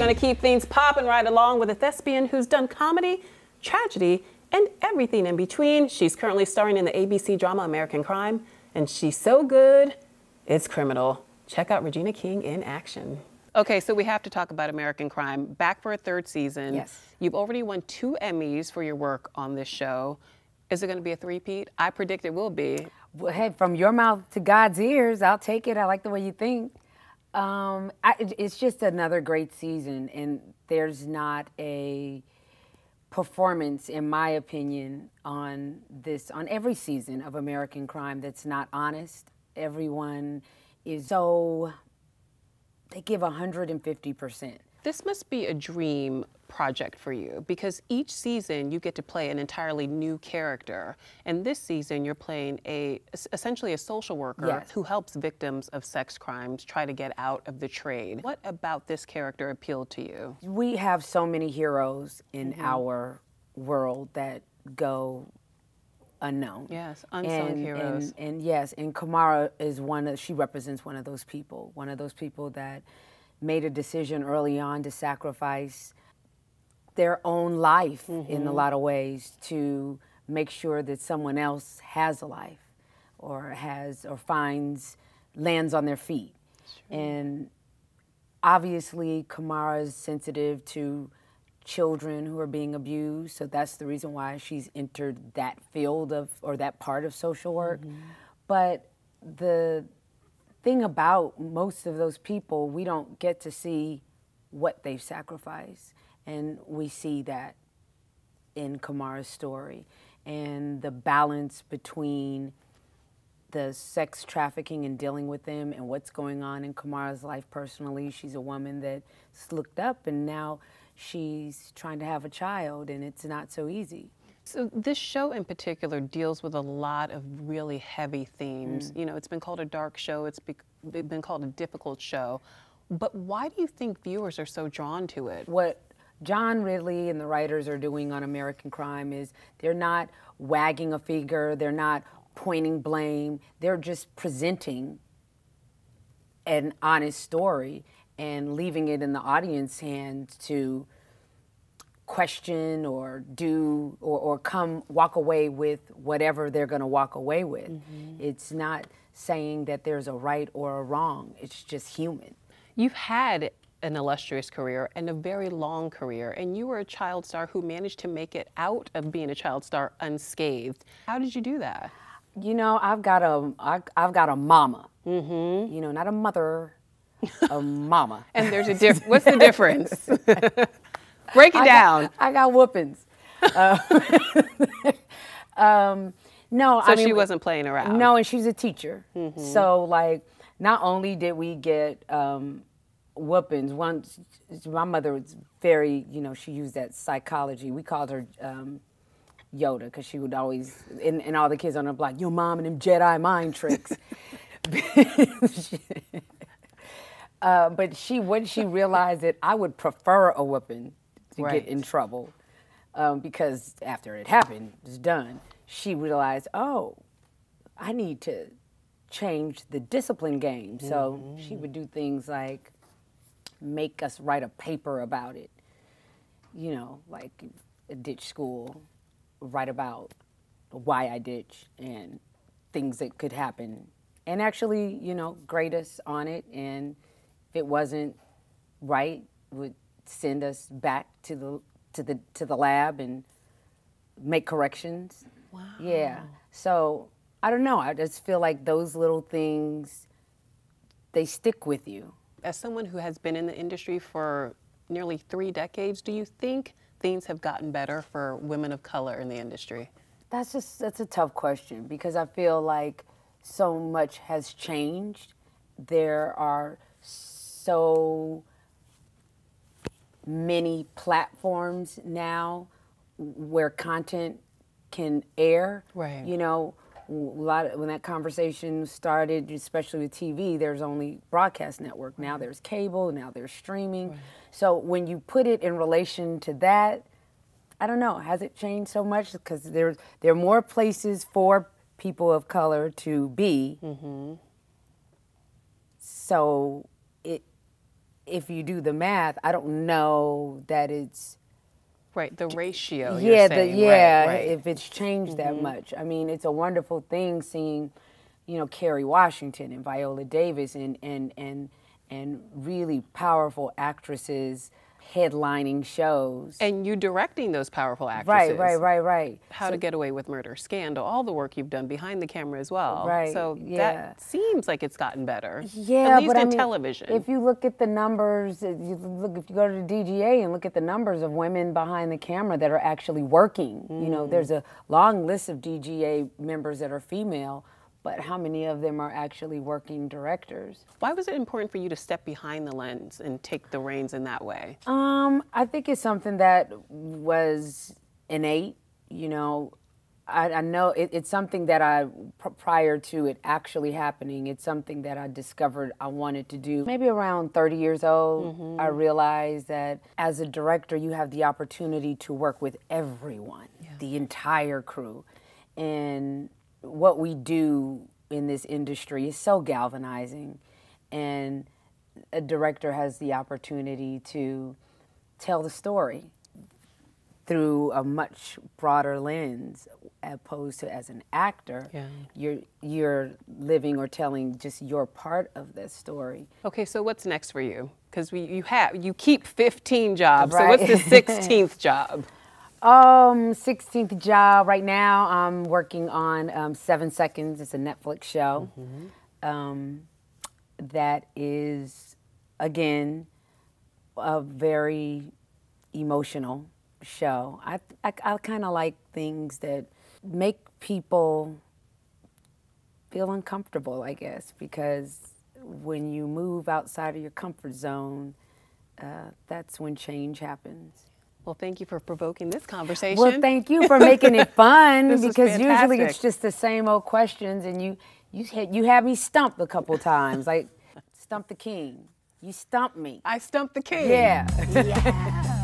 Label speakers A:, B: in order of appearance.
A: going to keep things popping right along with a thespian who's done comedy, tragedy, and everything in between. She's currently starring in the ABC drama American Crime, and she's so good, it's criminal. Check out Regina King in action. Okay, so we have to talk about American Crime. Back for a third season.
B: Yes.
A: You've already won 2 Emmys for your work on this show. Is it going to be a three-peat? I predict it will be.
B: Well, hey, from your mouth to God's ears, I'll take it. I like the way you think. It's just another great season, and there's not a performance, in my opinion, on every season of American Crime that's not honest. Everyone is so, they give 150%.
A: This must be a dream project for you, because each season you get to play an entirely new character. And this season you're playing essentially a social worker, yes, who helps victims of sex crimes try to get out of the trade. What about this character appealed to you?
B: We have so many heroes in our world that go unknown.
A: Yes, unsung heroes.
B: And yes, and Cara is she represents one of those people that made a decision early on to sacrifice their own life in a lot of ways to make sure that someone else has a life or lands on their feet. Sure. And obviously Cara is sensitive to children who are being abused, so that's the reason why she's entered that field or that part of social work. But the thing about most of those people, we don't get to see what they've sacrificed. And we see that in Cara's story. And the balance between the sex trafficking and dealing with them and what's going on in Cara's life personally. She's a woman that's looked up, and now she's trying to have a child, and it's not so easy.
A: So this show in particular deals with a lot of really heavy themes. You know, it's been called a dark show, it's been called a difficult show. But why do you think viewers are so drawn to it?
B: What John Ridley and the writers are doing on American Crime is they're not wagging a finger, they're not pointing blame, they're just presenting an honest story and leaving it in the audience's hands to question or do or walk away with whatever they're going to walk away with. It's not saying that there's a right or a wrong, it's just human.
A: You've had an illustrious career and a very long career, and you were a child star who managed to make it out of being a child star unscathed. How did you do that?
B: You know, I've got a mama. You know, not a mother, a mama.
A: And there's a difference. What's the difference? Break it down.
B: I got whoopings. No,
A: so I mean, she wasn't playing around.
B: No, and she's a teacher. So like, not only did we get whoopings, once my mother was very, you know, she used that psychology. We called her Yoda, because she would always, and all the kids on the block, your mom and them Jedi mind tricks. But when she realized that I would prefer a whooping to get in trouble, because after it happened, it's done, she realized, oh, I need to change the discipline game. So she would do things like make us write a paper about it, you know, like ditch school, write about why I ditched and things that could happen, and actually, you know, grade us on it, and if it wasn't right, would send us back to the lab and make corrections.
A: Wow.
B: Yeah. So I don't know. I just feel like those little things, they stick with you.
A: As someone who has been in the industry for nearly 3 decades, do you think things have gotten better for women of color in the industry?
B: That's a tough question, because I feel like so much has changed. There are so many platforms now where content can air.
A: Right.
B: You know, when that conversation started, especially with TV, there's only broadcast network. Now there's cable, now there's streaming. Right. So when you put it in relation to that, I don't know, has it changed so much? Because there are more places for people of color to be. So if you do the math, I don't know that it's
A: right. The ratio.
B: Yeah,
A: you're saying. Right.
B: if it's changed that much. I mean, it's a wonderful thing seeing, you know, Kerry Washington and Viola Davis and really powerful actresses headlining shows.
A: And you directing those powerful actresses.
B: Right.
A: How to Get Away with Murder, Scandal, all the work you've done behind the camera as well.
B: Right.
A: So that seems like it's gotten better.
B: Yeah,
A: at least
B: but
A: in
B: I mean,
A: television.
B: If you look at the numbers, if you go to the DGA and look at the numbers of women behind the camera that are actually working, you know, there's a long list of DGA members that are female, but how many of them are actually working directors?
A: Why was it important for you to step behind the lens and take the reins in that way?
B: I think it's something that was innate. You know, I know it's something that prior to it actually happening, it's something that I discovered I wanted to do. Maybe around 30 years old, I realized that as a director, you have the opportunity to work with everyone, the entire crew. And what we do in this industry is so galvanizing, and a director has the opportunity to tell the story through a much broader lens, opposed to as an actor, you're living or telling just your part of that story.
A: Okay, so what's next for you? Because you keep 15 jobs,
B: Right.
A: so what's the 16th job?
B: 16th job right now. I'm working on 7 Seconds. It's a Netflix show that is, again, a very emotional show. I kind of like things that make people feel uncomfortable, I guess, because when you move outside of your comfort zone, that's when change happmes.
A: Well, thank you for provoking this conversation.
B: Well, thank you for making it fun, because usually
A: fantastic.
B: it's just the same old questions, and you had me stumped a couple times, like stump the king. You stumped me.
A: I stumped the king.
B: Yeah.